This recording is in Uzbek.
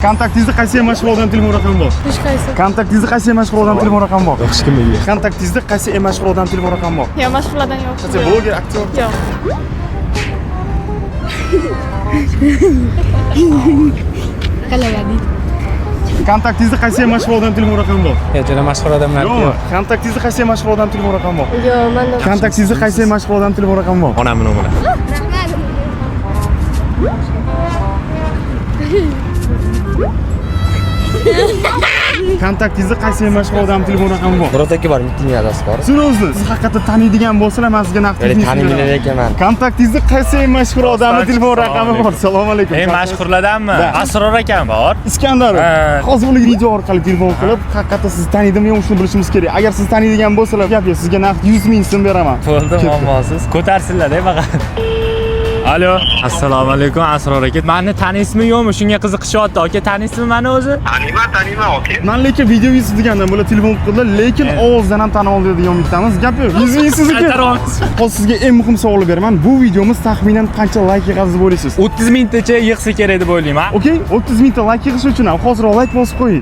Kontaktingizda qaysi mashhur odam telefon raqami bor? Hech qaysi. Kontaktingizda qaysi mashhur odam telefon raqami bor? Hech kim bilmaydi. Kontaktingizda qaysi mashhur odam telefon raqami bor? Yo'q, mashhurlardan yo'q. Qaysi bloger, aktyor? Yo'q. Qalagadi. Kontaktingizda qaysi mashhur odam telefon raqami bor? Juda mashhur odamlar Yo'q. yo'q. Kontaktingizda qaysi mashhur odam telefon raqami bor? Yo'q, menda. Kontaktingizda qaysi mashhur odam telefon raqami bor? Onamni nomini. Kontaktingizda qaysi mashhur odam telefon raqami bor? Birov aka bor, miting adasi bor. Siz o'zi siz haqiqatdan taniydigan bo'lsalar, men sizga naqd Taniyman ekanman. Kontaktingizda qaysi mashhur odamning telefon raqami bor? Assalomu alaykum. Mashhurlardanmi? Da. Asror akam bor. Iskandarov. Ha. Hozir uni video orqali telefon qilib, haqiqatdan sizni tanidimi yo'qmi shuni bilishimiz kerak. Agar siz taniydigan bo'lsalar, gapga sizga naqd 100 ming so'm beraman. Bo'ldi, muammosiz. Ko'tarsinlar-da faqat. Alo, assalomu alaykum Asror aka. Meni taniysizmi yo'qmi? Shunga qiziqishyapti. Aka, taniysizmi meni o'zi? Taniyman, okey. Men lekin video yuzlangandan bo'la telefon qildilar, lekin ovozdan ham tana oldi degan umiddamiz. Gap yo'q. 100 ming sizniki. Hozir sizga eng muhim savol beraman. Bu videomiz taxminan qancha like yig'adi deb o'ylaysiz? 30 mingtacha yig'sa kerak deb o'ylayman. Okey, 30 mingta like yig'ish uchun ham hozir like bosib qo'ying.